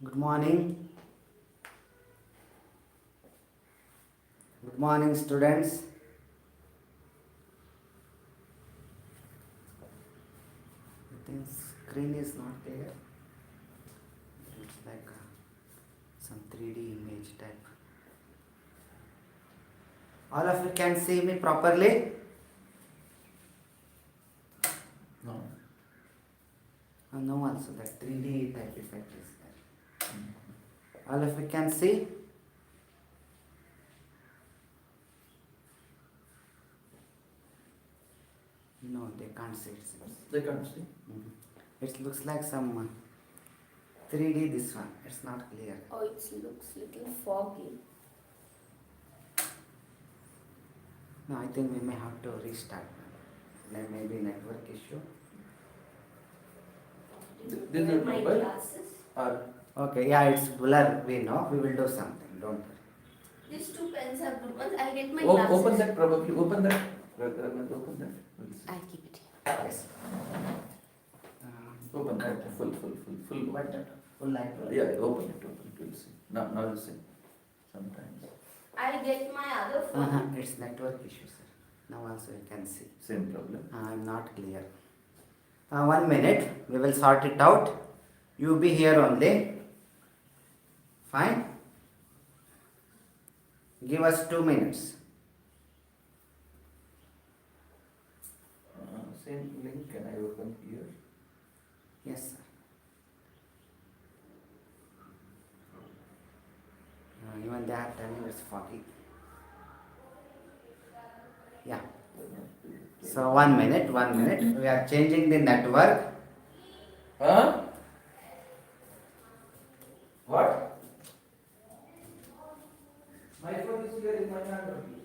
Good morning. Good morning, students. I think screen is not there. It's like some 3D image type. All of you can see me properly? No. No, also that 3D type effect is there. All of you can see? No, they can't see it. Seems. They can't see. It looks like some 3D this one. It's not clear. Oh, it looks little foggy. No, I think we may have to restart. There may be network issue. This Wear is my mobile? glasses. Okay, yeah, it's blur. We know. We will do something. Don't worry. These two pens are good ones. I'll get my Open glasses. that probably. Open that. Open that. We'll see. I'll keep it here. Yes. Open that. Full. What? Full light. Yeah, open it. We'll see. Now we'll see. Sometimes. I'll get my other phone. It's network issue, sir. Now also you can see. Same problem. I'm not clear. 1 minute. We will sort it out. You be here only. Fine. Give us 2 minutes. Same link. Can I open here? Yes, sir. Even they are telling it's foggy. Yeah. So 1 minute. We are changing the network. Huh? What? My phone is here in my hand only.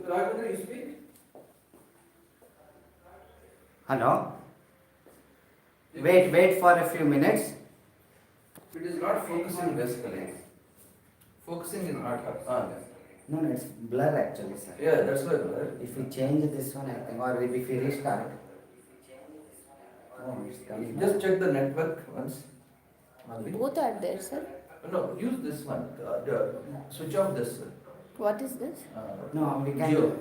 Raghavendra, you speak? Hello? Wait for a few minutes. It is not focusing basically. Focusing is not No, it's blur actually, sir. Yeah, that's why. If we change this one, I think, or if we restart. Oh, it's coming. Just check the network once. Both are there, sir. No, use this one. Switch off this. What is this? No, we can Geo.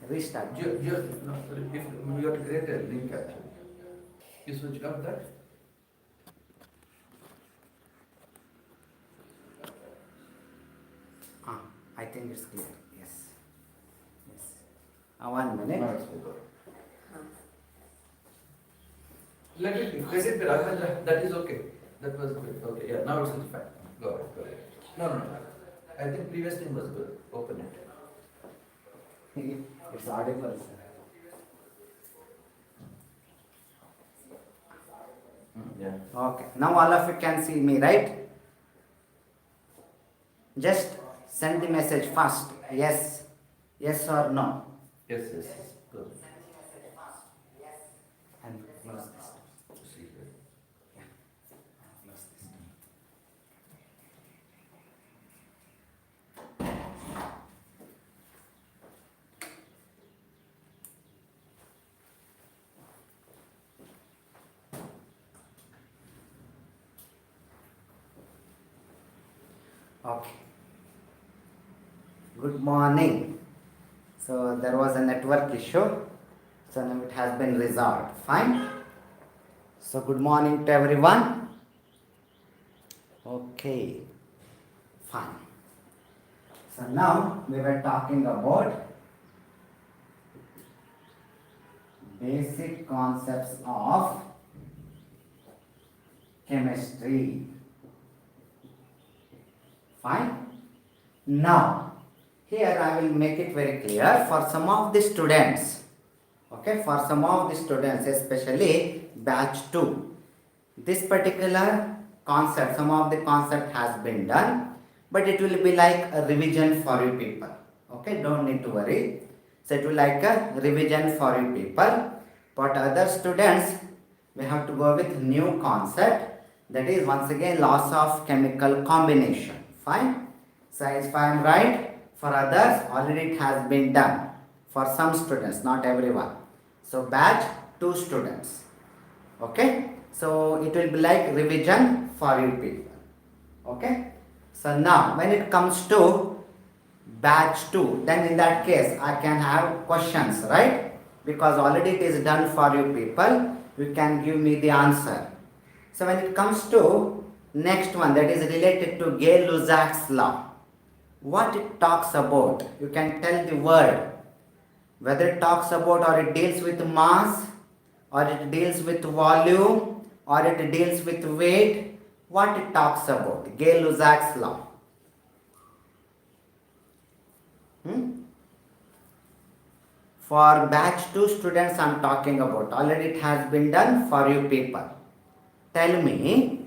restart. No, if you have to create a link actually. You switch off that. I think it's clear. Yes. 1 minute. Now it's over. Let it be, Raghavendra. That is okay. That was good. Okay, yeah, now it's fine. Go ahead. No. I think previous thing was good. Open it. It's audible, sir. Yeah. Okay. Now all of you can see me, right? Just send the message fast. Yes. Yes or no. Yes. Good. And close this. See here. Yeah. Close this. Okay. Good morning. So there was a network issue. So now it has been resolved. Fine. So good morning to everyone. Okay. Fine. So now we were talking about basic concepts of chemistry. Fine. Now, here I will make it very clear for some of the students. Okay, for some of the students, especially batch 2. This particular concept, some of the concept has been done, but it will be like a revision for you people. Okay, don't need to worry. So it will like a revision for you people. But other students, we have to go with new concept. That is once again loss of chemical combination. Fine. So if I am right, for others already it has been done. For some students, not everyone. So batch 2 students. Okay. So it will be like revision for you people. Okay. So now when it comes to batch 2, then in that case I can have questions, right? Because already it is done for you people, you can give me the answer. So when it comes to next one, that is related to Gay-Lussac's law, what it talks about, you can tell the word, whether it talks about or it deals with mass, or it deals with volume, or it deals with weight, what it talks about, Gay-Lussac's law. For batch 2 students I am talking about. Already it has been done for you people. Tell me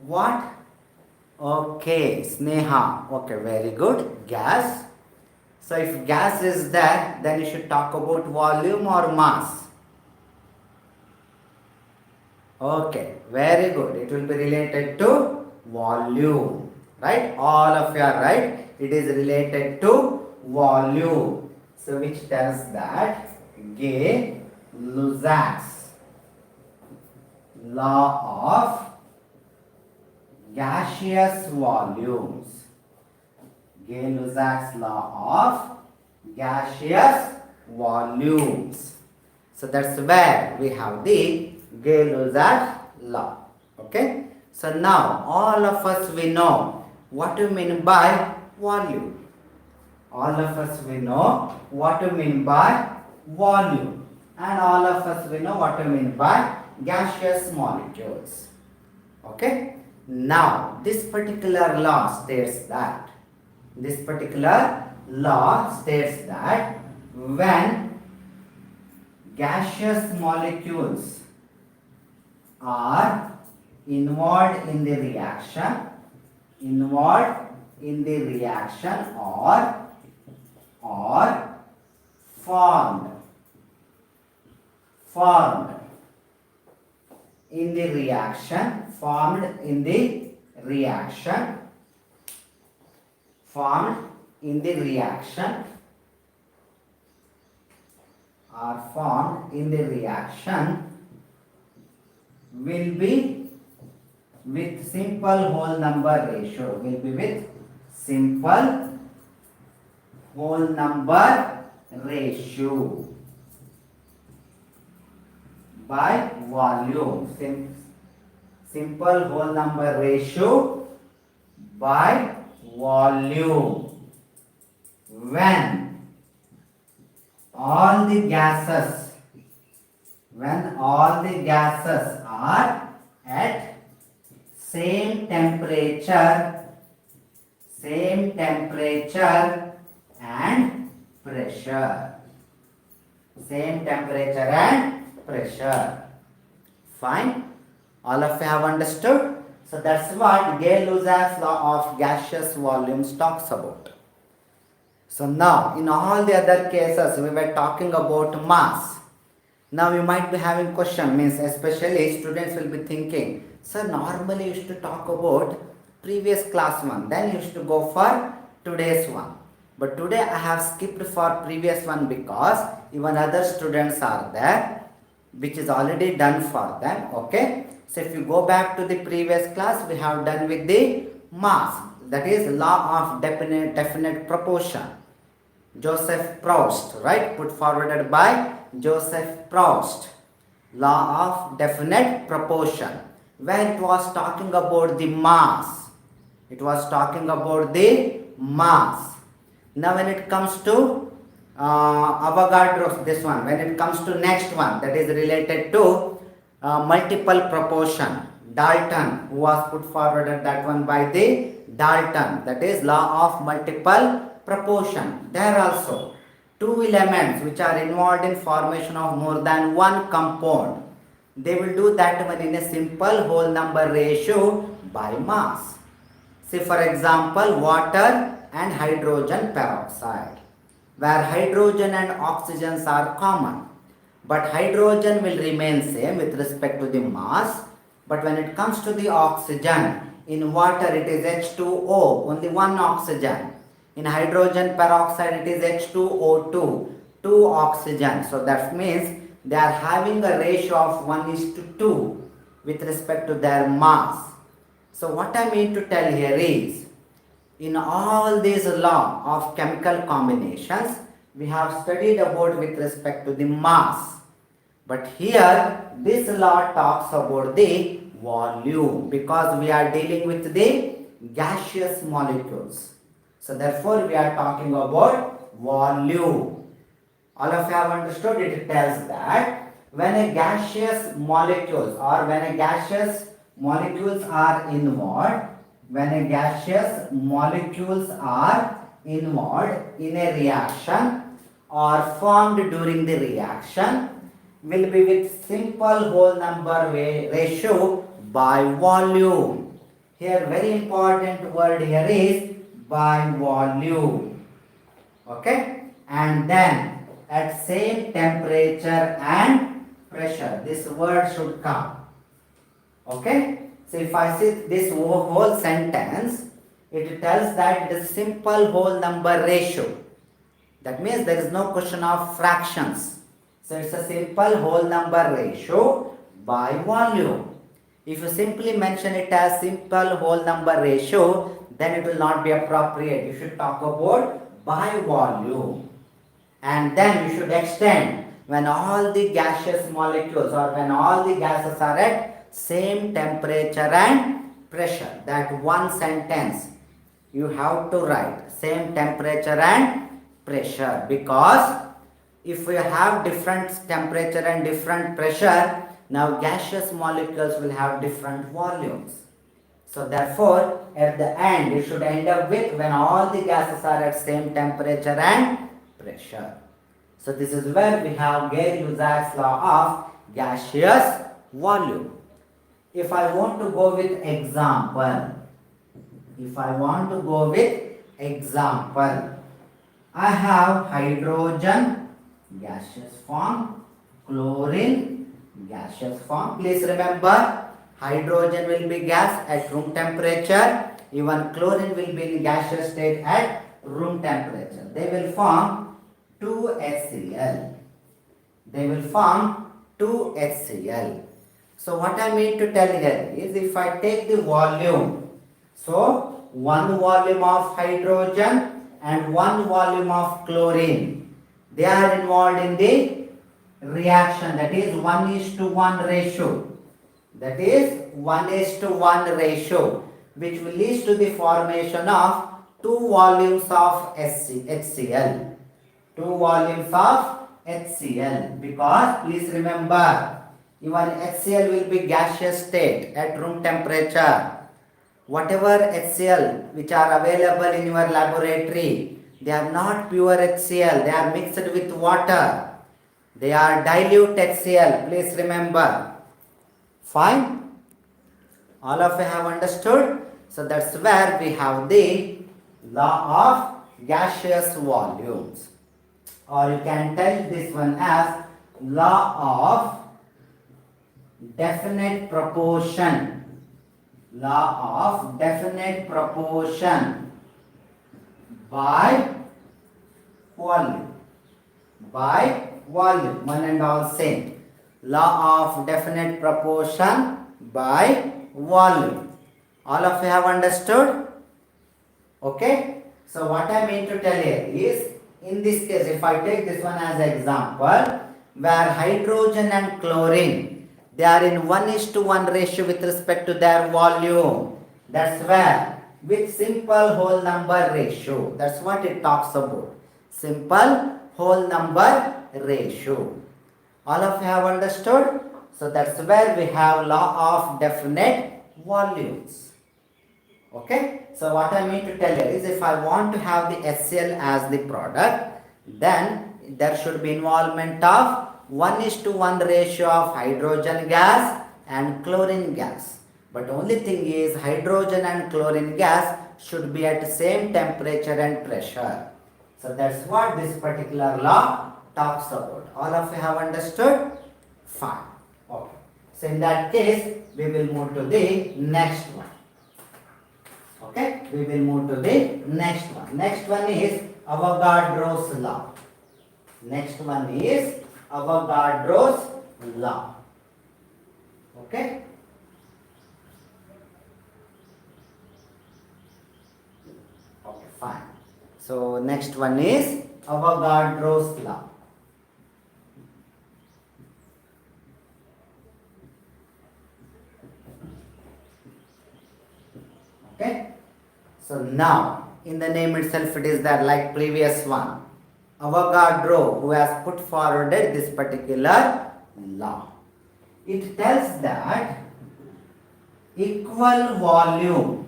what? Okay, Sneha. Okay, very good. Gas. So if gas is there, then you should talk about volume or mass. Okay, very good. It will be related to volume. Right? All of you are right. It is related to volume. So which tells that Gay-Lussac's law of gaseous volumes. Gay-Lussac's law of gaseous volumes. So that's where we have the Gay-Lussac's law. Okay. So now all of us we know what you mean by volume. All of us we know what you mean by volume, and all of us we know what you mean by gaseous molecules. Okay. Now this particular law states that when gaseous molecules are involved in the reaction or formed in the reaction, will be with simple whole number ratio, by volume. Simple whole number ratio by volume. When all the gases are at same temperature and pressure. Fine. All of you have understood? So that's what Gay-Lussac's law of gaseous volumes talks about. So now in all the other cases we were talking about mass. Now you might be having question, means especially students will be thinking, sir, normally you used to talk about previous class one, then you used to go for today's one. But today I have skipped for previous one because even other students are there, which is already done for them. Okay. So if you go back to the previous class, we have done with the mass, that is law of definite proportion. Joseph Proust, right? Put forwarded by Joseph Proust. Law of definite proportion. When it was talking about the mass. Now when it comes to Avogadro, this one, when it comes to next one, that is related to multiple proportion. Dalton, who was put forward at that one by the Dalton, that is law of multiple proportion. There also two elements which are involved in formation of more than one compound, they will do that one in a simple whole number ratio by mass. Say for example water and hydrogen peroxide, where hydrogen and oxygens are common. But hydrogen will remain same with respect to the mass. But when it comes to the oxygen, in water it is H2O, only one oxygen. In hydrogen peroxide it is H2O2, two oxygen. So that means they are having a ratio of 1:2 with respect to their mass. So what I mean to tell here is, in all these law of chemical combinations, we have studied about with respect to the mass. But here, this law talks about the volume, because we are dealing with the gaseous molecules. So therefore, we are talking about volume. All of you have understood? It tells that when a gaseous molecules or when a gaseous molecules are involved, when a gaseous molecules are involved in a reaction or formed during the reaction, will be with simple whole number ratio by volume. Here very important word here is by volume. Okay, and then at same temperature and pressure, this word should come. Okay, so if I see this whole sentence, it tells that it is simple whole number ratio. That means there is no question of fractions. So it's a simple whole number ratio by volume. If you simply mention it as simple whole number ratio, then it will not be appropriate. You should talk about by volume. And then you should extend when all the gaseous molecules or when all the gases are at same temperature and pressure. That one sentence you have to write same temperature and pressure, because if we have different temperature and different pressure, now gaseous molecules will have different volumes. So therefore, at the end, it should end up with when all the gases are at same temperature and pressure. So this is where we have Gay-Lussac's law of gaseous volume. If I want to go with example, I have hydrogen gaseous form, chlorine gaseous form. Please remember, hydrogen will be gas at room temperature, even chlorine will be in gaseous state at room temperature. They will form 2HCl. So what I mean to tell here is, if I take the volume, so one volume of hydrogen and one volume of chlorine, they are involved in the reaction, that is 1:1 ratio. That is 1:1 ratio, which will lead to the formation of two volumes of HCl. Because please remember, even HCl will be gaseous state at room temperature. Whatever HCl which are available in your laboratory, they are not pure HCl, they are mixed with water. They are dilute HCl, please remember. Fine? All of you have understood? So that's where we have the law of gaseous volumes. Or you can tell this one as law of definite proportion. Law of definite proportion by volume. One and all same. Law of definite proportion by volume. All of you have understood? Okay. So what I mean to tell here is, in this case, if I take this one as an example, where hydrogen and chlorine, they are in 1:1 ratio with respect to their volume. That's where with simple whole number ratio. That's what it talks about. Simple whole number ratio. All of you have understood? So that's where we have law of definite volumes. Okay. So what I mean to tell you is, if I want to have the HCl as the product, then there should be involvement of 1:1 ratio of hydrogen gas and chlorine gas. But only thing is, hydrogen and chlorine gas should be at same temperature and pressure. So that's what this particular law talks about. All of you have understood? Fine. Okay. So in that case, we will move to the next one. Okay, we will move to the next one. Next one is Avogadro's law. Next one is Avogadro's law. Okay. Okay, fine. So next one is Avogadro's law. Okay. So now, in the name itself it is there like previous one. Avogadro, who has put forwarded this particular law. It tells that equal volume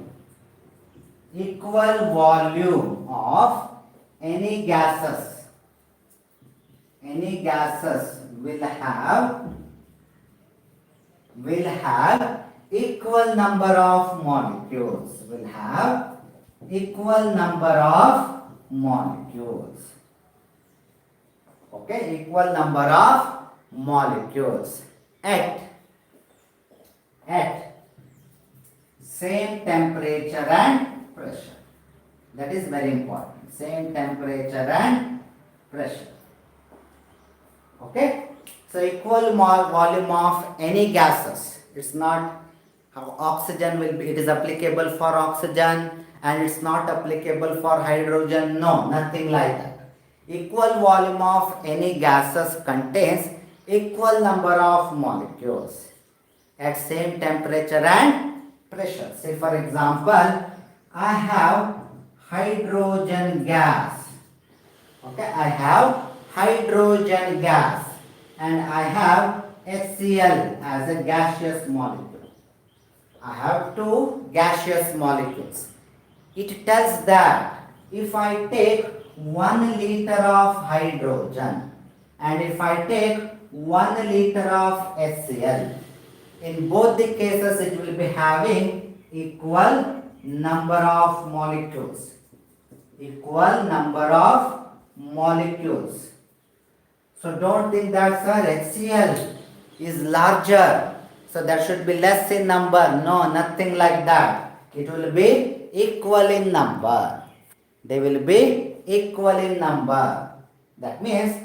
of any gases will have equal number of molecules. Okay, equal number of molecules at same temperature and pressure. That is very important. Same temperature and pressure. Okay. So equal volume of any gases. It's not how oxygen will be. It is applicable for oxygen and it's not applicable for hydrogen. No, nothing like that. Equal volume of any gases contains equal number of molecules at same temperature and pressure. Say for example, I have hydrogen gas. Okay, I have hydrogen gas and I have HCl as a gaseous molecule. I have two gaseous molecules. It tells that if I take 1 liter of hydrogen and if I take 1 liter of HCl, in both the cases it will be having equal number of molecules. So don't think that HCl is larger, so that should be less in number. No, nothing like that. It will be equal in number. They will be equal in number. That means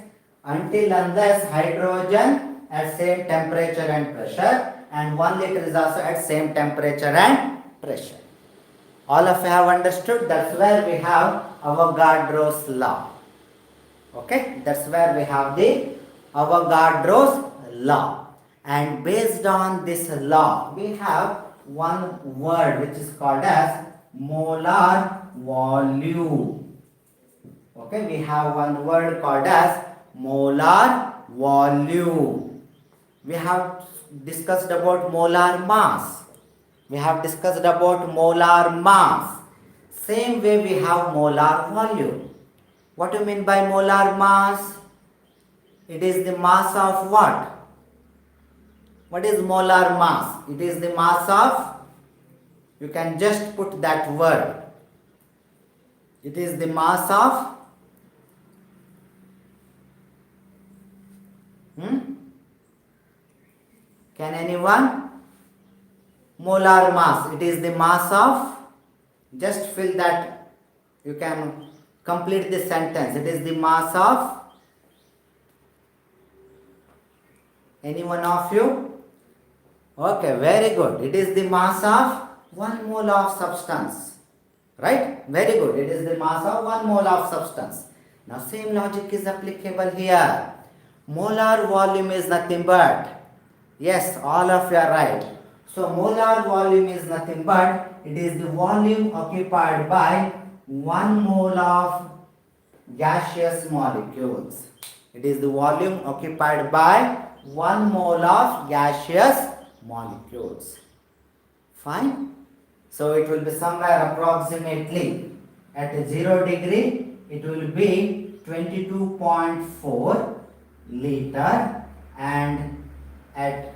until unless hydrogen at same temperature and pressure and 1 liter is also at same temperature and pressure. All of you have understood? That's where we have Avogadro's law. Okay, that's where we have the Avogadro's law. And based on this law, we have one word which is called as molar volume. Okay, we have one word called as molar volume. We have discussed about molar mass. Same way we have molar volume. What do you mean by molar mass? It is the mass of what? What is molar mass? It is the mass of, you can just put that word. It is the mass of Can anyone? Molar mass. It is the mass of, just fill that, you can complete the sentence. It is the mass of, any one of you? Okay, very good. It is the mass of 1 mole of substance. Right? Very good. It is the mass of 1 mole of substance. Now same logic is applicable here. Molar volume is nothing but, yes, all of you are right. So molar volume is nothing but, it is the volume occupied by 1 mole of gaseous molecules. It is the volume occupied by 1 mole of gaseous molecules. Fine? So it will be somewhere approximately at 0 degree, it will be 22.4 liter, and at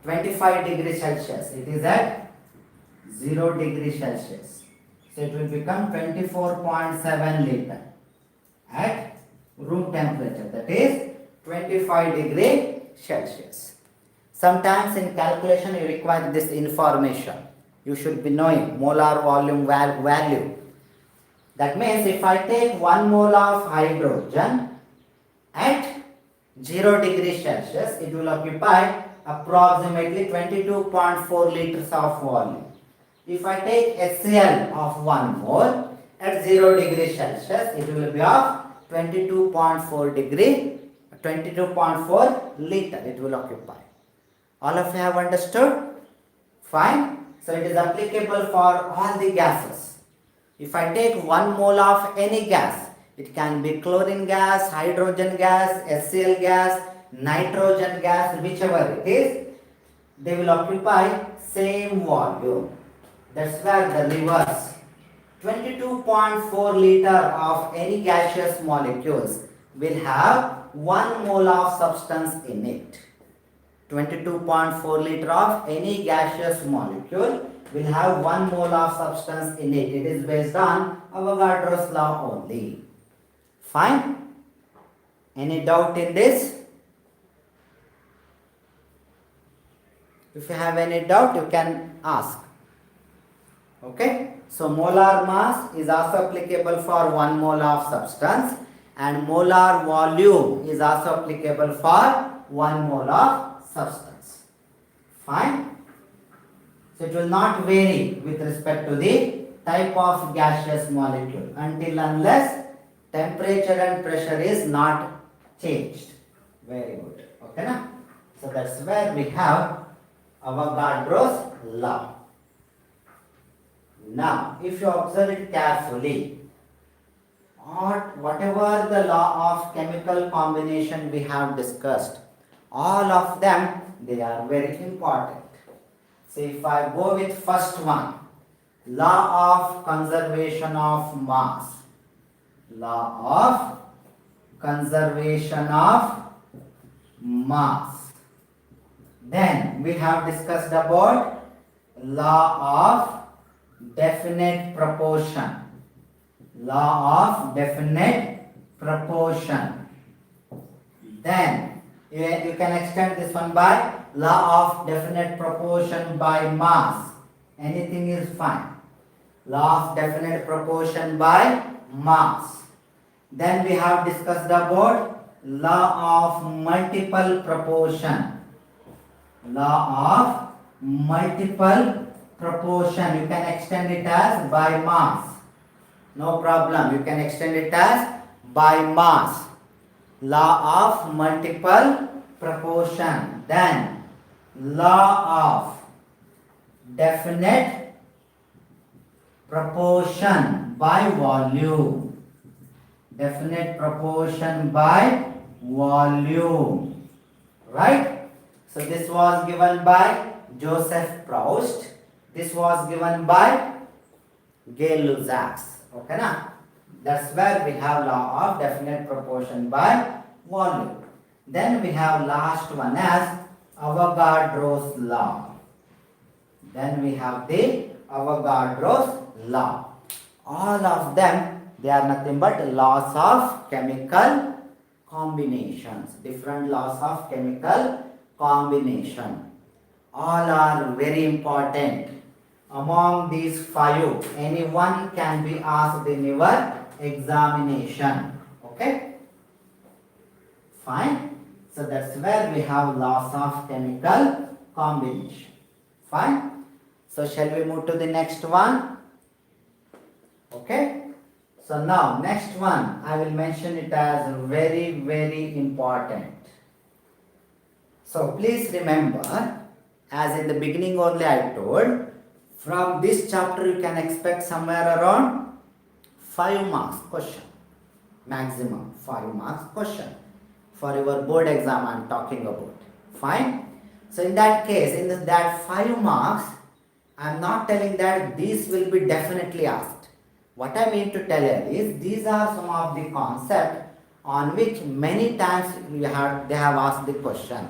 25 degrees Celsius, it is at 0 degree Celsius. So it will become 24.7 liter at room temperature, that is 25 degree Celsius. Sometimes in calculation you require this information. You should be knowing molar volume value. That means if I take 1 mole of hydrogen at 0 degree Celsius, it will occupy approximately 22.4 liters of volume. If I take HCl of 1 mole at 0 degree Celsius, it will be of 22.4 liter it will occupy. All of you have understood? Fine. So it is applicable for all the gases. If I take 1 mole of any gas, it can be chlorine gas, hydrogen gas, HCl gas, nitrogen gas, whichever it is, they will occupy same volume. That's where the reverse. 22.4 liter of any gaseous molecules will have 1 mole of substance in it. 22.4 liter of any gaseous molecule will have 1 mole of substance in it. It is based on Avogadro's law only. Fine? Any doubt in this? If you have any doubt, you can ask. Okay? So molar mass is also applicable for 1 mole of substance, and molar volume is also applicable for 1 mole of substance. Fine? So it will not vary with respect to the type of gaseous molecule until unless temperature and pressure is not changed. Very good. Okay na? So that's where we have Avogadro's law. Now, if you observe it carefully, whatever the law of chemical combination we have discussed, all of them, they are very important. So if I go with first one, law of conservation of mass. Law of conservation of mass. Then we have discussed about law of definite proportion. Law of definite proportion. Then you can extend this one by law of definite proportion by mass. Anything is fine. Law of definite proportion by mass. Then we have discussed about law of multiple proportion. Law of multiple proportion. You can extend it as by mass. No problem. You can extend it as by mass. Law of multiple proportion. Then law of definite proportion by volume. Definite proportion by volume. Right? So this was given by Joseph Proust. This was given by Gay-Lussac. Okay na? That's where we have law of definite proportion by volume. Then we have last one as Avogadro's law. Then we have the Avogadro's law. All of them, they are nothing but laws of chemical combinations. Different laws of chemical combination. All are very important. Among these 5, any one can be asked in your examination. Okay? Fine? So that's where we have laws of chemical combination. Fine? So shall we move to the next one? Okay? So now next one, I will mention it as very, very important. So please remember, as in the beginning only I told, from this chapter you can expect somewhere around 5 marks question. Maximum 5 marks question. For your board exam I am talking about. Fine? So in that case, in that 5 marks, I am not telling that these will be definitely asked. What I mean to tell you is, these are some of the concepts on which many times they have asked the question.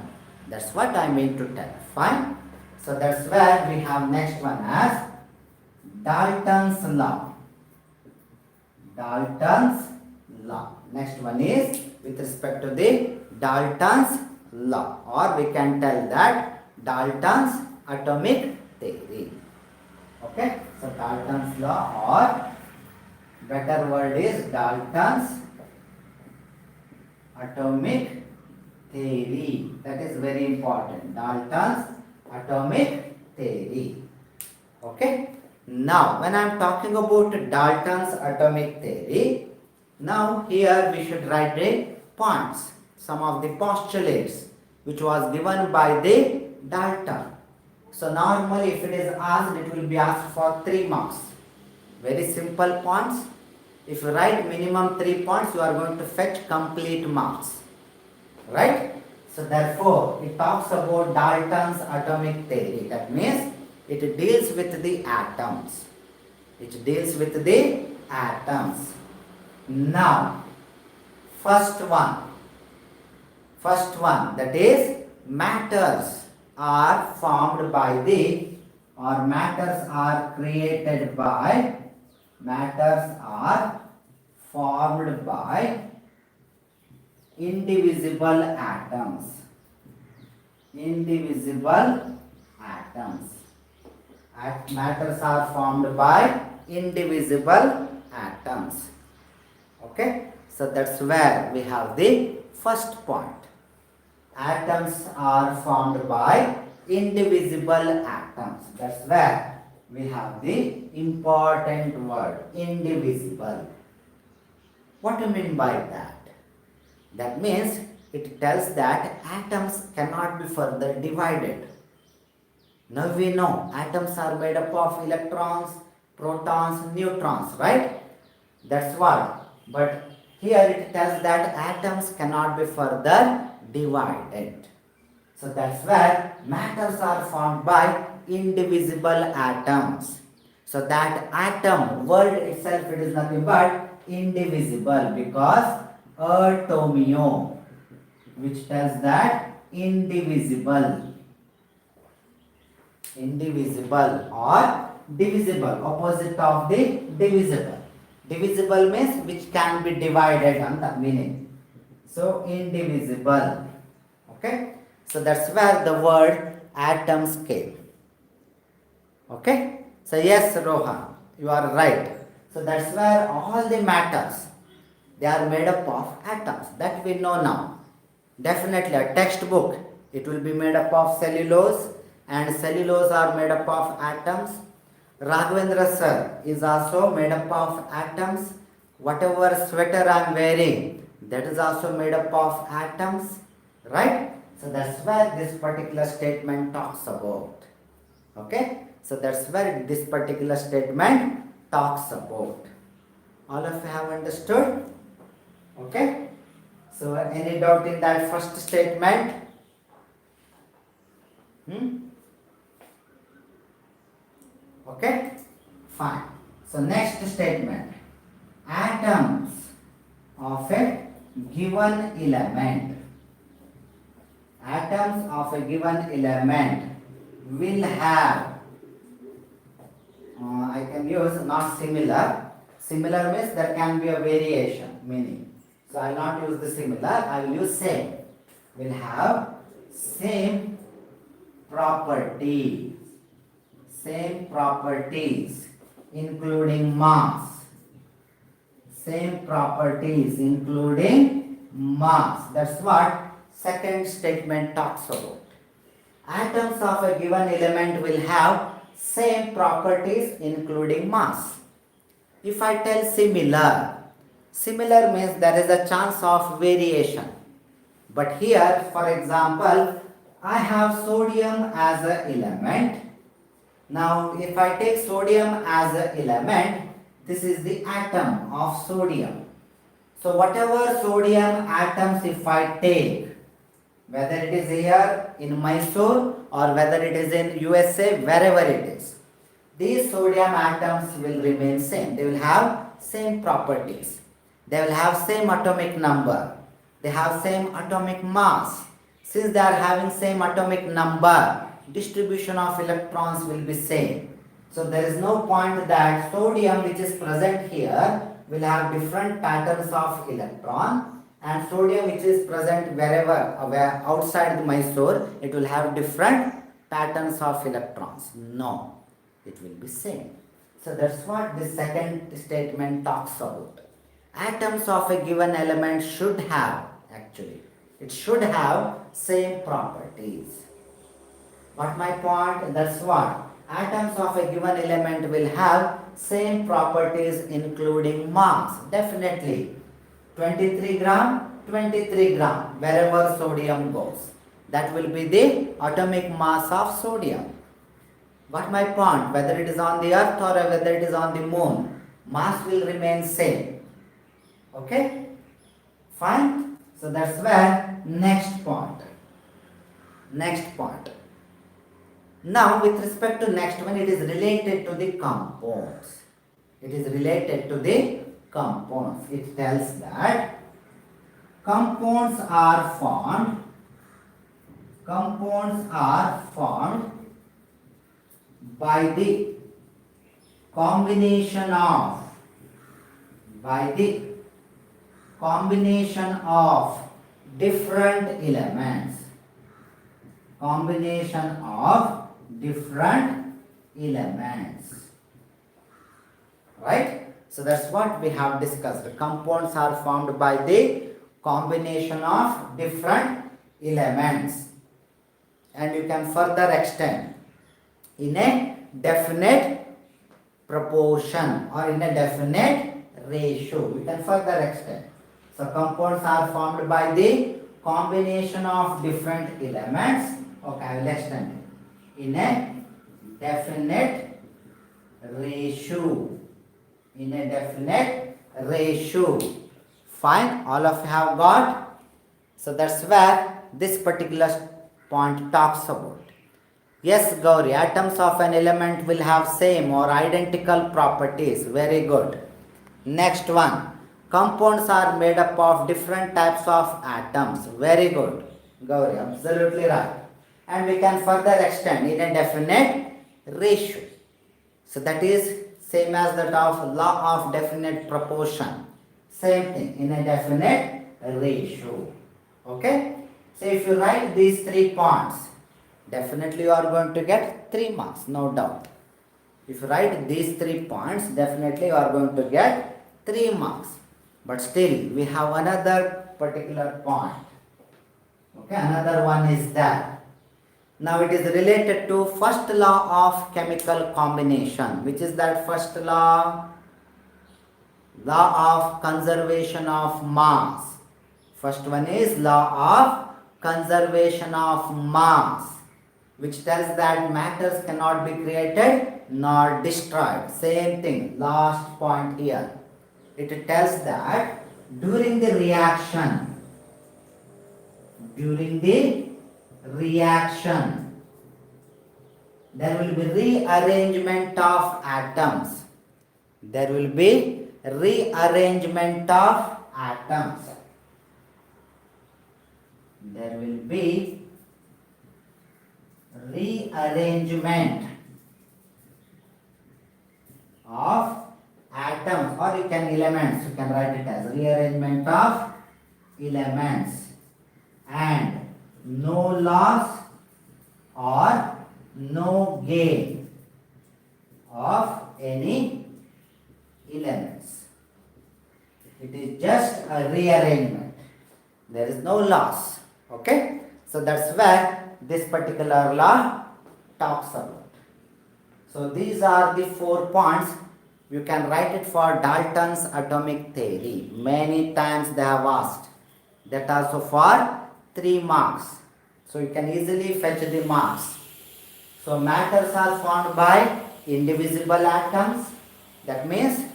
That's what I mean to tell. Fine? So that's where we have next one as Dalton's law. Dalton's law. Next one is with respect to the Dalton's law, or we can tell that Dalton's atomic theory. Okay, so Dalton's law, or better word is Dalton's atomic theory. That is very important. Dalton's atomic theory. Okay. Now, when I am talking about Dalton's atomic theory, now here we should write the points, some of the postulates which was given by the Dalton. So normally if it is asked, it will be asked for 3 marks. Very simple points. If you write minimum 3 points, you are going to fetch complete marks. Right? So therefore, it talks about Dalton's atomic theory. That means it deals with the atoms. It deals with the atoms. Now, first one, that is matters are formed by the, or matters are created by, matters are formed by indivisible atoms. Indivisible atoms. Matters are formed by indivisible atoms. Okay, so that's where we have the first point. Atoms are formed by indivisible atoms. That's where we have the important word, indivisible. What do you mean by that? That means it tells that atoms cannot be further divided. Now we know atoms are made up of electrons, protons, neutrons, right? That's what. But here it tells that atoms cannot be further divided. So that's where matters are formed by indivisible atoms. So that atom, word itself, it is nothing but indivisible, because atomio, which tells that indivisible. Indivisible or divisible, opposite of the divisible. Divisible means which can be divided on the meaning. So indivisible. Okay. So that's where the word atoms came. Okay. So yes, Rohan, you are right. So that's where all the matters, they are made up of atoms. That we know now. Definitely a textbook, it will be made up of cellulose, and cellulose are made up of atoms. Raghavendra sir is also made up of atoms. Whatever sweater I am wearing, that is also made up of atoms. Right? So that's where this particular statement talks about. Okay? So that's where this particular statement talks about. All of you have understood? Okay? So any doubt in that first statement? Okay? Fine. So next statement. Atoms of a given element. Atoms of a given element will have, I can use not similar. Similar means there can be a variation, meaning. So I will not use the similar, I will use same. Will have same properties. Same properties including mass. Same properties including mass. That's what second statement talks about. Atoms of a given element will have same properties including mass. If I tell similar, similar means there is a chance of variation. But here, for example, I have sodium as an element. Now, if I take sodium as an element, this is the atom of sodium. So, whatever sodium atoms if I take, whether it is here in Mysore or whether it is in USA, wherever it is, these sodium atoms will remain same. They will have same properties. They will have same atomic number. They have same atomic mass. Since they are having same atomic number, distribution of electrons will be same. So there is no point that sodium which is present here will have different patterns of electron, and sodium which is present wherever outside the Mysore, it will have different patterns of electrons. No, it will be same. So that's what the second statement talks about. Atoms of a given element should have, actually, it should have same properties. What my point? That's what. Atoms of a given element will have same properties including mass. Definitely. 23 gram, 23 gram, wherever sodium goes. That will be the atomic mass of sodium. What my point? Whether it is on the earth or whether it is on the moon, mass will remain same. Okay? Fine? So that's where next point. Next point. Now with respect to next one, it is related to the compounds. It is related to the compounds. It tells that compounds are formed by the combination of different elements. Combination of different elements. Right? So that's what we have discussed. The compounds are formed by the combination of different elements. And you can further extend in a definite proportion or in a definite ratio. You can further extend. So compounds are formed by the combination of different elements. Okay, I will extend it. In a definite ratio. In a definite ratio. Fine, all of you have got. So that's where this particular point talks about. Yes, Gauri, atoms of an element will have same or identical properties. Very good. Next one. Compounds are made up of different types of atoms. Very good. Gauri, absolutely right. And we can further extend in a definite ratio. So that is same as that of law of definite proportion. Same thing, in a definite ratio. Okay? So if you write these 3 points, definitely you are going to get 3 marks, no doubt. If you write these 3 points, definitely you are going to get 3 marks. But still, we have another particular point. Okay, another one is that. Now it is related to first law of chemical combination. Which is that first law? Law of conservation of mass. First one is law of conservation of mass, which tells that matters cannot be created nor destroyed. Same thing, last point here. It tells that during the reaction, there will be rearrangement of atoms. There will be rearrangement of atoms. There will be rearrangement of atoms, or you can elements, you can write it as rearrangement of elements, and no loss or no gain of any elements. It is just a rearrangement. There is no loss. Okay? So that's where this particular law talks about. So these are the 4 points. You can write it for Dalton's atomic theory. Many times they have asked. That also for 3 marks. So you can easily fetch the marks. So matters are formed by indivisible atoms. That means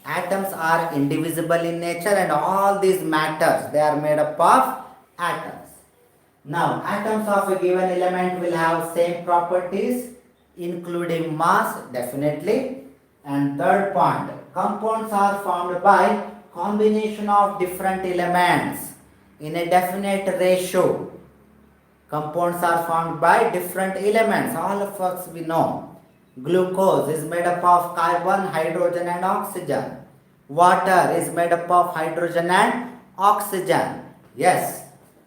atoms are indivisible in nature, and all these matters, they are made up of atoms. Now, atoms of a given element will have same properties, including mass, definitely. And third point, compounds are formed by combination of different elements in a definite ratio. Compounds are formed by different elements. All of us we know. Glucose is made up of carbon, hydrogen and oxygen. Water is made up of hydrogen and oxygen. Yes.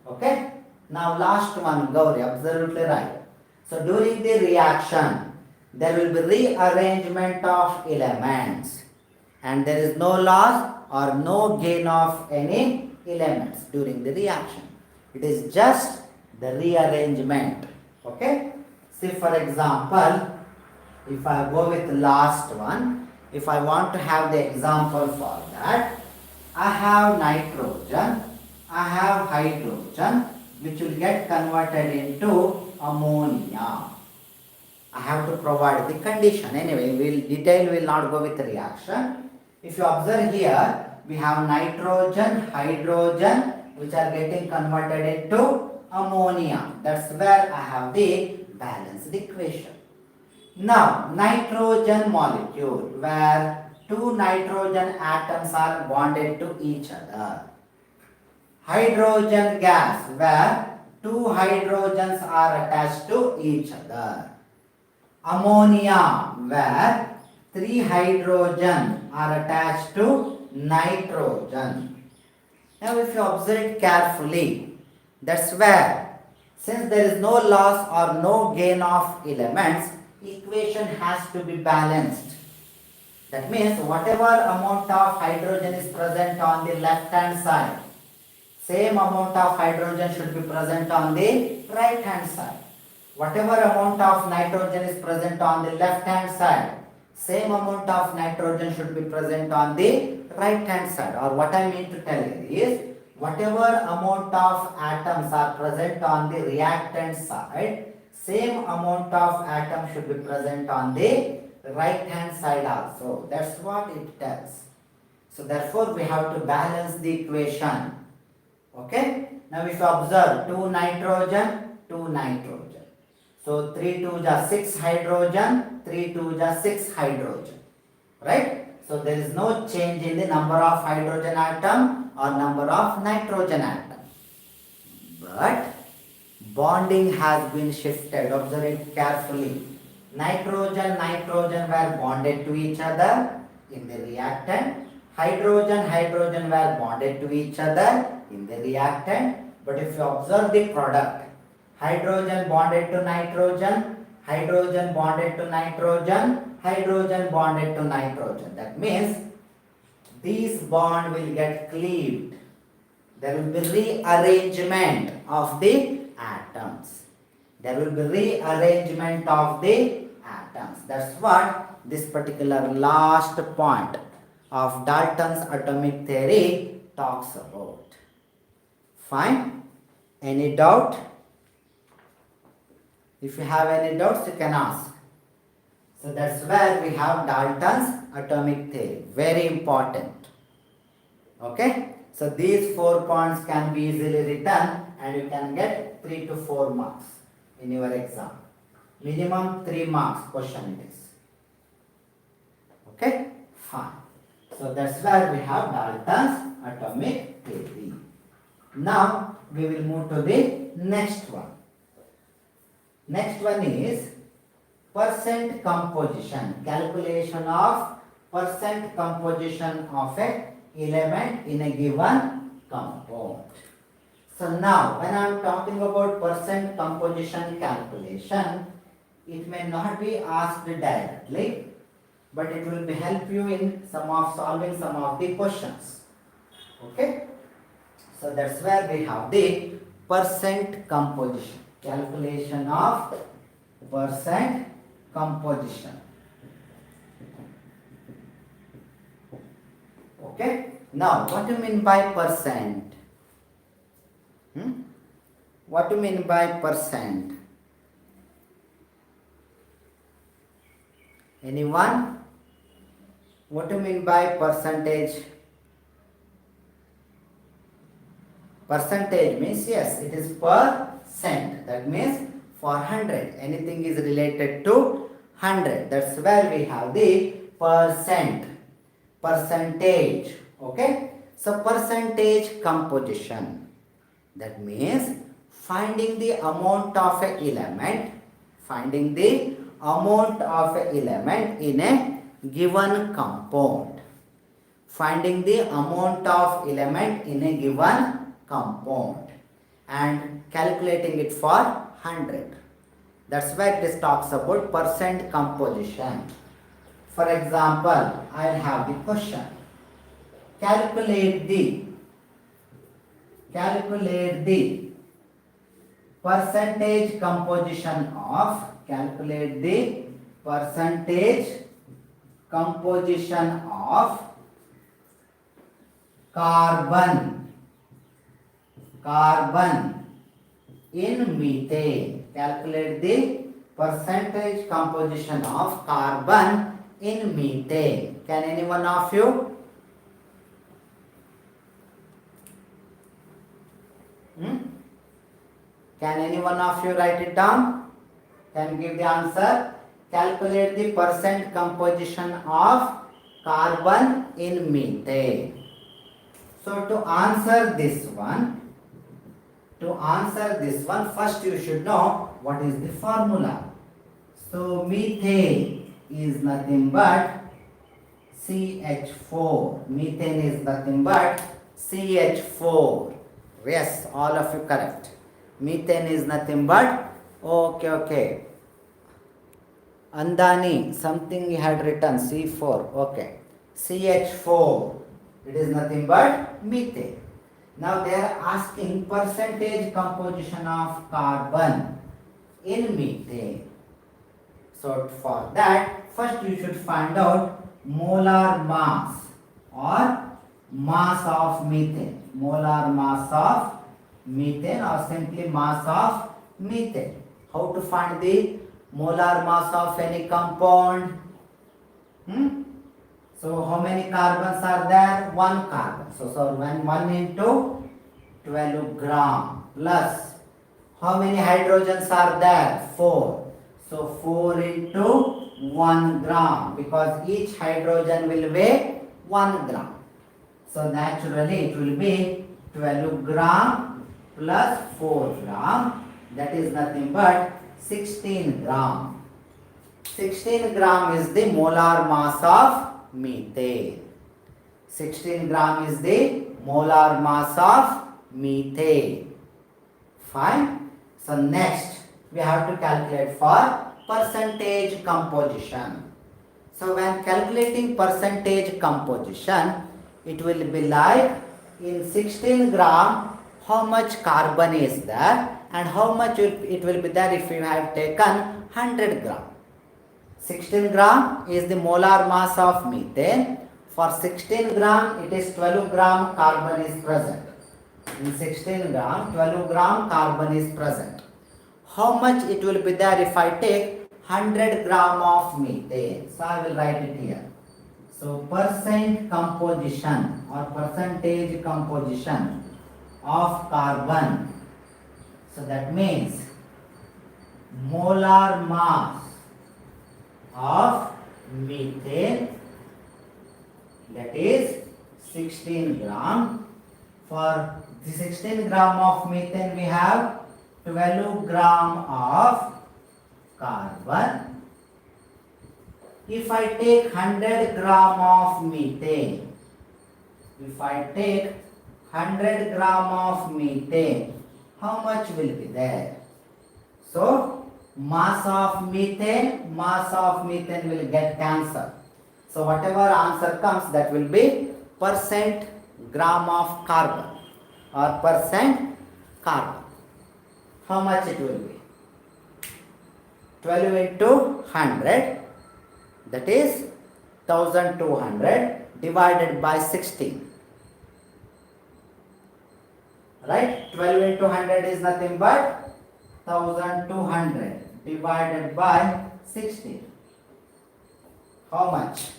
Okay. Now last one, Gauri, absolutely right. So during the reaction, there will be rearrangement of elements, and there is no loss or no gain of any elements during the reaction. It is just the rearrangement. Okay. See, for example, if I go with last one, if I want to have the example for that, I have nitrogen, I have hydrogen, which will get converted into ammonia. I have to provide the condition. Anyway, we will not go with the reaction. If you observe here, we have nitrogen, hydrogen, which are getting converted into ammonia. That's where I have the balanced equation. Now, nitrogen molecule, where two nitrogen atoms are bonded to each other. Hydrogen gas, where two hydrogens are attached to each other. Ammonia, where three hydrogen are attached to nitrogen. Now, if you observe carefully, that's where, since there is no loss or no gain of elements, equation has to be balanced. That means whatever amount of hydrogen is present on the left hand side, same amount of hydrogen should be present on the right hand side. Whatever amount of nitrogen is present on the left hand side, same amount of nitrogen should be present on the right hand side. Or what I mean to tell you is, whatever amount of atoms are present on the reactant side, same amount of atoms should be present on the right hand side also. That's what it tells. So therefore we have to balance the equation. Okay. Now if you observe 2 nitrogen, 2 nitrogen. So 3 2s are 6 hydrogen, 3 2s are 6 hydrogen. Right. So there is no change in the number of hydrogen atom or number of nitrogen atom. But bonding has been shifted. Observe it carefully. Nitrogen were bonded to each other in the reactant. Hydrogen were bonded to each other in the reactant. But if you observe the product, hydrogen bonded to nitrogen, hydrogen bonded to nitrogen, hydrogen bonded to nitrogen. That means these bond will get cleaved. There will be rearrangement of the atoms. There will be rearrangement of the atoms. That's what this particular last point of Dalton's atomic theory talks about. Fine? Any doubt? If you have any doubts, you can ask. So that's where we have Dalton's atomic theory. Very important. Okay? So these 4 points can be easily written and you can get 3 to 4 marks in your exam. Minimum 3 marks question it is. Okay? Fine. So that's where we have Dalton's atomic theory. Now we will move to the next one. Next one is percent composition. Calculation of percent composition of an element in a given compound. So now when I am talking about percent composition calculation, it may not be asked directly, but it will be help you in solving some of the questions. Okay? So that's where we have the percent composition. Calculation of percent composition. Okay? Now, what do you mean by percent? What do you mean by percent? Anyone? What do you mean by percentage? Percentage means, yes, it is percent. That means for 100. Anything is related to 100. That's where we have the percent. Percentage. Okay? So percentage composition. That means finding the amount of an element. Finding the amount of an element in a given compound. finding the amount of element in a given compound and calculating it for 100. That's why this talks about percent composition. For example, I'll have the question. Calculate the percentage composition of carbon in methane. Calculate the percentage composition of carbon in methane. Can any one of you? Can any one of you write it down? Can give the answer? Calculate the percent composition of carbon in methane. So to answer this one, first you should know what is the formula. So methane is nothing but CH4. Methane is nothing but CH4. Yes, all of you correct. Methane is nothing but, okay. Andani, something he had written, C4, okay. CH4, it is nothing but methane. Now they are asking percentage composition of carbon in methane. So for that, first you should find out molar mass or mass of methane. Molar mass of methane or simply mass of methane. How to find the molar mass of any compound? So how many carbons are there? 1 carbon. So when 1 into 12 gram plus how many hydrogens are there? 4. So 4 into 1 gram because each hydrogen will weigh 1 gram. So naturally it will be 12 gram plus 4 gram, that is nothing but 16 gram. 16 gram is the molar mass of methane. 16 gram is the molar mass of methane. Fine. So next we have to calculate for percentage composition. So when calculating percentage composition, it will be like in 16 gram how much carbon is there and how much it will be there if you have taken 100 gram. 16 gram is the molar mass of methane. For 16 gram it is 12 gram carbon is present. In 16 gram 12 gram carbon is present. How much it will be there if I take 100 gram of methane? So I will write it here. So percent composition or percentage composition of carbon. So that means molar mass of methane, that is 16 gram. For the 16 gram of methane we have 12 gram of carbon. If I take 100 gram of methane, how much will be there? So mass of methane will get cancelled. So whatever answer comes, that will be percent gram of carbon or percent carbon. How much it will be? 12 into 100, that is 1200 divided by 16. Right? 12 into 100 is nothing but 1200 divided by 16. How much?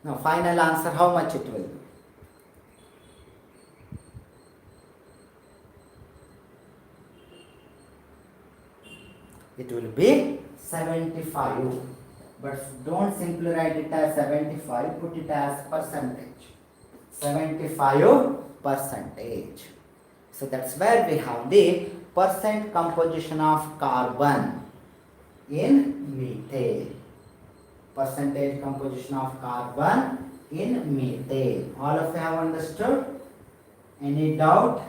Now final answer, how much it will be? It will be 75. But don't simply write it as 75, put it as percentage. 75 percentage. So that's where we have the percent composition of carbon in methane. percentage composition of carbon in methane. All of you have understood? Any doubt?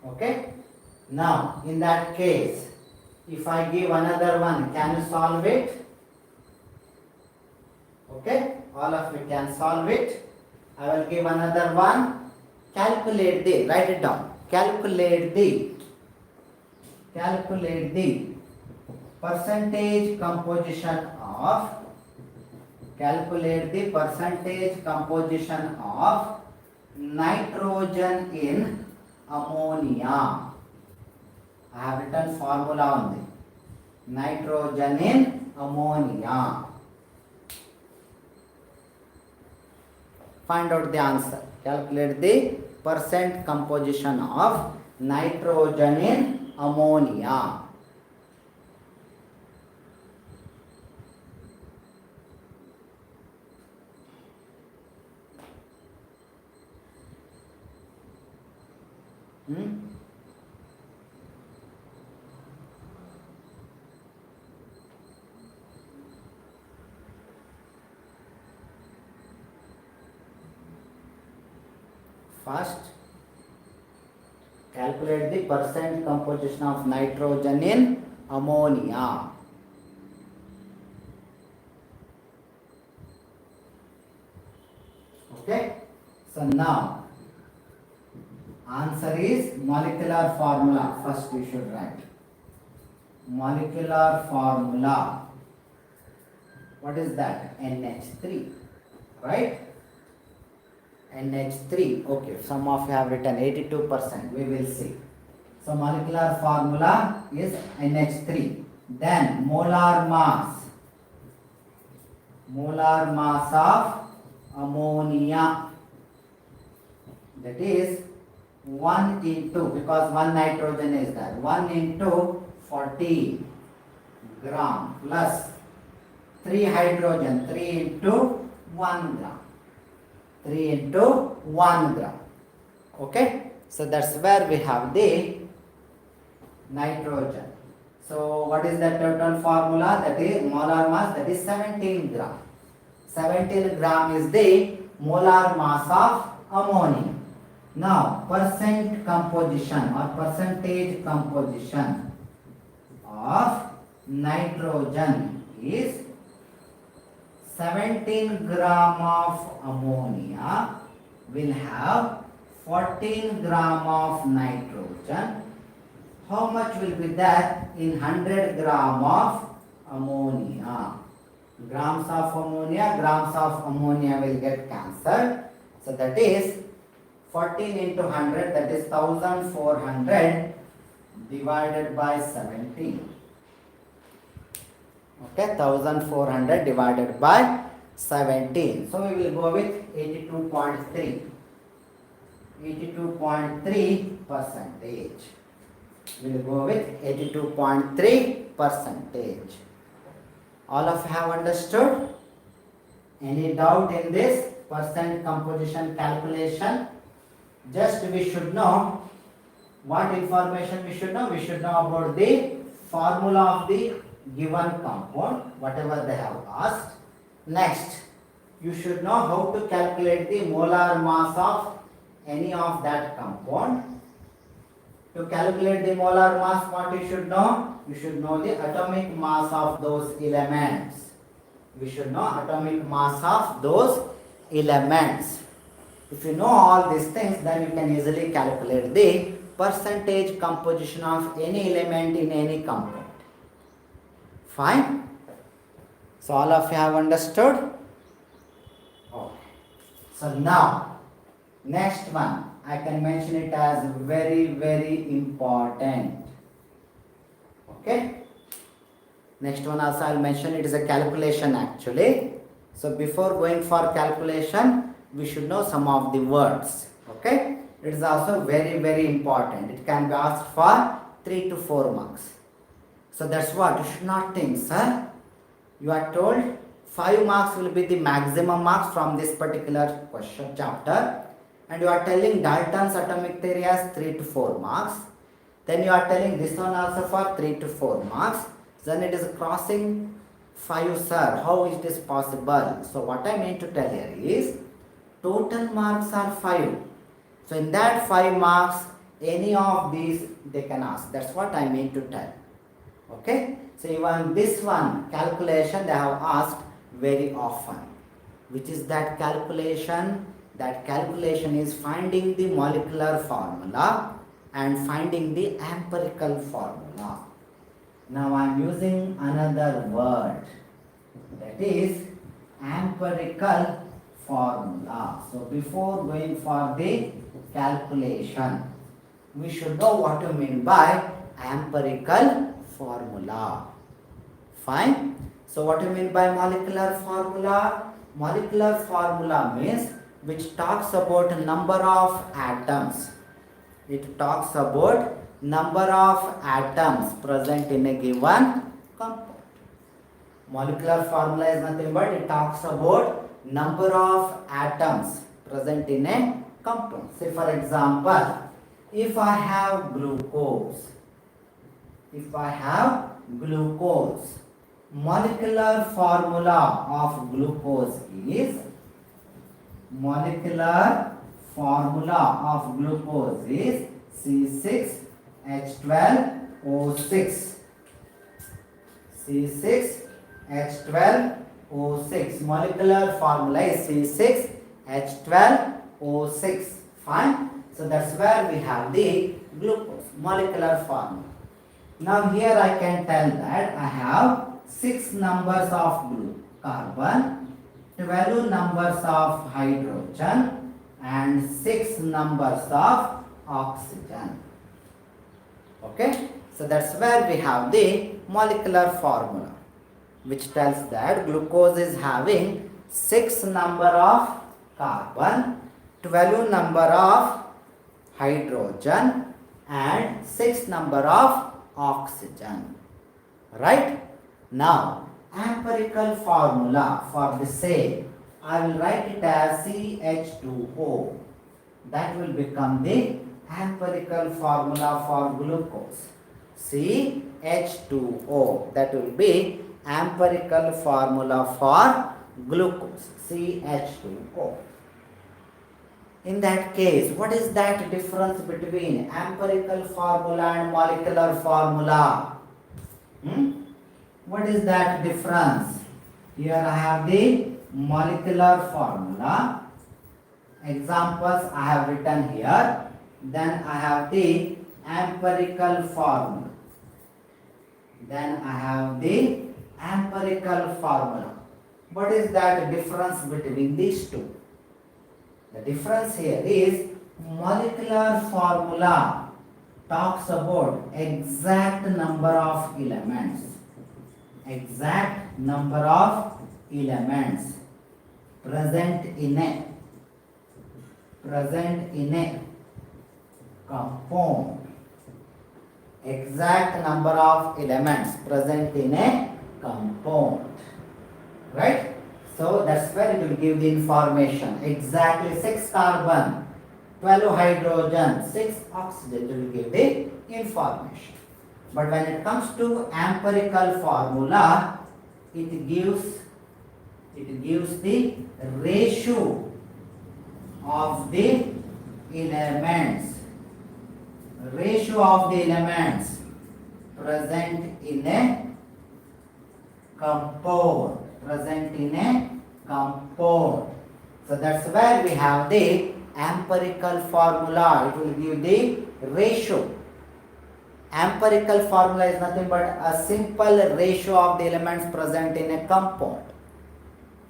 Okay. Now, in that case, if I give another one, can you solve it? Okay. All of you can solve it. I will give another one. Calculate the, write it down. Calculate the percentage composition of nitrogen in ammonia. I have written formula on the nitrogen in ammonia. Find out the answer. Calculate the percent composition of nitrogen in ammonia. First, calculate the percent composition of nitrogen in ammonia. Okay. So now, answer is molecular formula. First we should write molecular formula. What is that? NH3, right? NH3. Okay, some of you have written 82%. We will see. So molecular formula is NH3. Then molar mass of ammonia, that is 1 into, because 1 nitrogen is there, 1 into 40 gram plus 3 hydrogen, 3 into 1 gram. 3 into 1 gram. Okay. So that's where we have the nitrogen. So what is the total formula? That is molar mass, that is 17 gram. 17 gram is the molar mass of ammonia. Now percent composition or percentage composition of nitrogen is 17 gram of ammonia will have 14 gram of nitrogen. How much will be that in 100 gram of ammonia? Grams of ammonia will get cancelled. So that is 14 into 100, that is 1400 divided by 17. Okay, 1400 divided by 17. So we will go with 82.3. 82.3 percentage. We will go with 82.3 percentage. All of you have understood? Any doubt in this percent composition calculation? Just we should know what information we should know. We should know about the formula of the given compound, whatever they have asked. Next, you should know how to calculate the molar mass of any of that compound. To calculate the molar mass, what you should know? You should know the atomic mass of those elements. We should know atomic mass of those elements. If you know all these things, then you can easily calculate the percentage composition of any element in any compound. Fine? So all of you have understood? Okay. So now, next one, I can mention it as very, very important. Okay? Next one also I will mention, it is a calculation actually. So before going for calculation, we should know some of the words. Okay? It is also very, very important. It can be asked for 3 to 4 marks. So that's what you should not think, sir. You are told 5 marks will be the maximum marks from this particular question chapter, and you are telling Dalton's atomic theory has 3 to 4 marks. Then you are telling this one also for 3 to 4 marks. Then it is crossing 5, sir. How is this possible? So what I mean to tell here is total marks are 5. So in that 5 marks, any of these they can ask. That's what I mean to tell. Okay. So even this one calculation they have asked very often. Which is that calculation? That calculation is finding the molecular formula and finding the empirical formula. Now I am using another word, that is empirical formula. So before going for the calculation, we should know what you mean by empirical formula. Fine. So what do you mean by molecular formula? Molecular formula means which talks about number of atoms. It talks about number of atoms present in a given compound. Molecular formula is nothing but it talks about number of atoms present in a compound. Say for example, if I have glucose, molecular formula of glucose is C6H12O6. C6H12O6. Molecular formula is C6H12O6. Fine. So that's where we have the glucose molecular formula. Now here I can tell that I have 6 numbers of carbon, 12 numbers of hydrogen and 6 numbers of oxygen. Okay, so that's where we have the molecular formula, which tells that glucose is having 6 number of carbon, 12 number of hydrogen and 6 number of oxygen. Right? Now, empirical formula for the same, I will write it as CH2O. That will become the empirical formula for glucose. CH2O. That will be empirical formula for glucose. CH2O. In that case, what is that difference between empirical formula and molecular formula? What is that difference? Here I have the molecular formula. Examples I have written here. Then I have the empirical formula. What is that difference between these two? The difference here is molecular formula talks about exact number of elements. Present in a compound. Exact number of elements present in a compound. Right? So that's where it will give the information. Exactly 6 carbon, 12 hydrogen, 6 oxygen, it will give the information. But when it comes to empirical formula, it gives the ratio of the elements. Present in a compound. So that's where we have the empirical formula. It will give the ratio. Empirical formula is nothing but a simple ratio of the elements present in a compound.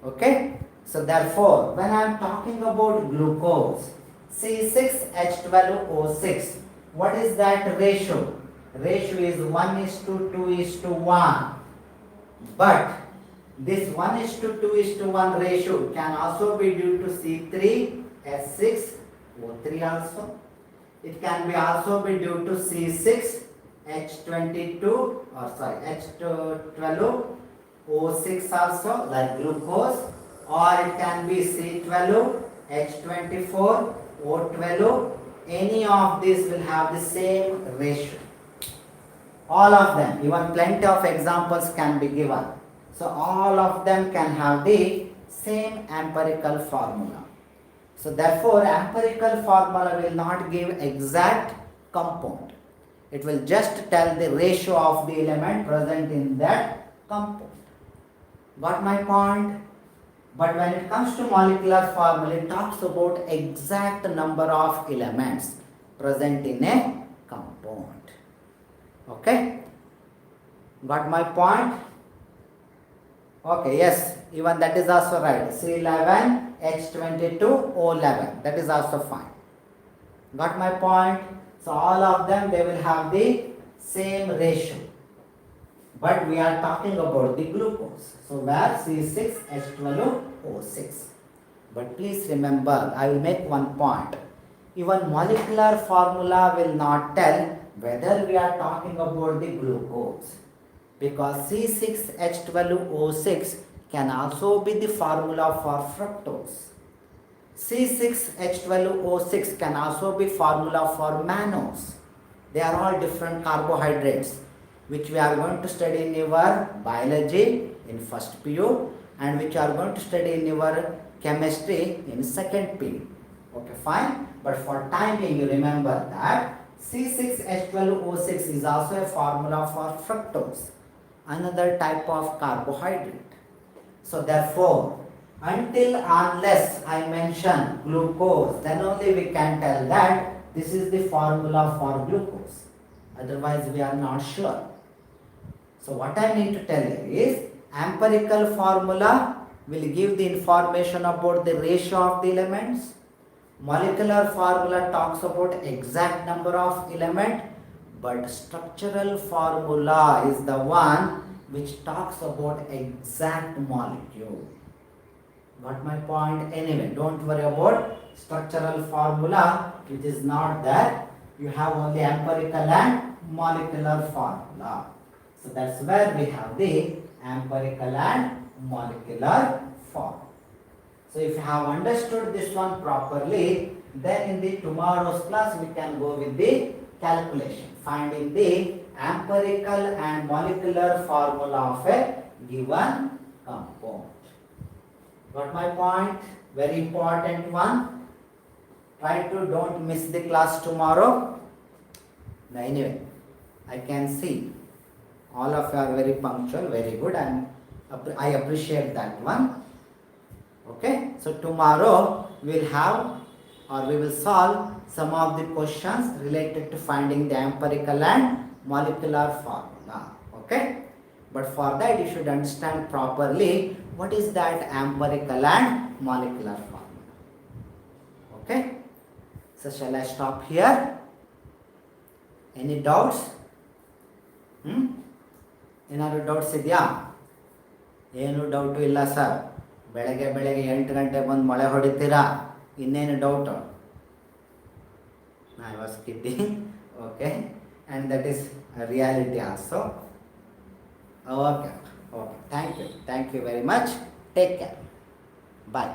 Okay? So therefore, when I am talking about glucose, C6H12O6, what is that ratio? Ratio is 1:2:1. But this 1:2:1 ratio can also be due to C3H6O3 also. It can be also be due to H12O6 also, like glucose, or it can be C12H24O12. Any of these will have the same ratio. All of them, even plenty of examples can be given. So all of them can have the same empirical formula. So therefore empirical formula will not give exact compound. It will just tell the ratio of the element present in that compound. Got my point? But when it comes to molecular formula, it talks about exact number of elements present in a compound. Okay? Got my point? Okay, yes, even that is also right. C11, H22, O11. That is also fine. Got my point? So all of them, they will have the same ratio. But we are talking about the glucose. So where C6H12O6. But please remember, I will make one point. Even molecular formula will not tell whether we are talking about the glucose. Because C6H12O6 can also be the formula for fructose. C6H12O6 can also be formula for mannose. They are all different carbohydrates which we are going to study in your biology in first PU and which are going to study in your chemistry in second PU. Okay, fine. But for time being, you remember that C6H12O6 is also a formula for fructose, another type of carbohydrate. So therefore, until unless I mention glucose, then only we can tell that this is the formula for glucose. Otherwise, we are not sure. So what I need to tell you is empirical formula will give the information about the ratio of the elements. Molecular formula talks about exact number of element, but structural formula is the one which talks about exact molecule. Got my point? Anyway, don't worry about structural formula, it is not there. You have only empirical and molecular formula. So that's where we have the empirical and molecular formula. So if you have understood this one properly, then in the tomorrow's class we can go with the calculation, finding the empirical and molecular formula of a given compound. Got my point? Very important one. Try to don't miss the class tomorrow. Anyway, I can see all of you are very punctual, very good, and I appreciate that one. Okay, so tomorrow we will have or we will solve some of the questions related to finding the empirical and molecular formula. Okay, but for that you should understand properly what is that empirical and molecular formula. Okay, so shall I stop here? Any doubts? ಏನಾದ್ರು doubts ಇದೆಯಾ? ಏನು doubt ಇಲ್ಲ sir. ಬೆಳಗ್ಗೆ 8 ಗಂಟೆಗೆ ಬಂದು ಮಳೆ ಹೊಡಿತೀರಾ, ಇನ್ನೇನು doubt? I was kidding. Okay, and that is a reality also. Okay, thank you very much. Take care. Bye.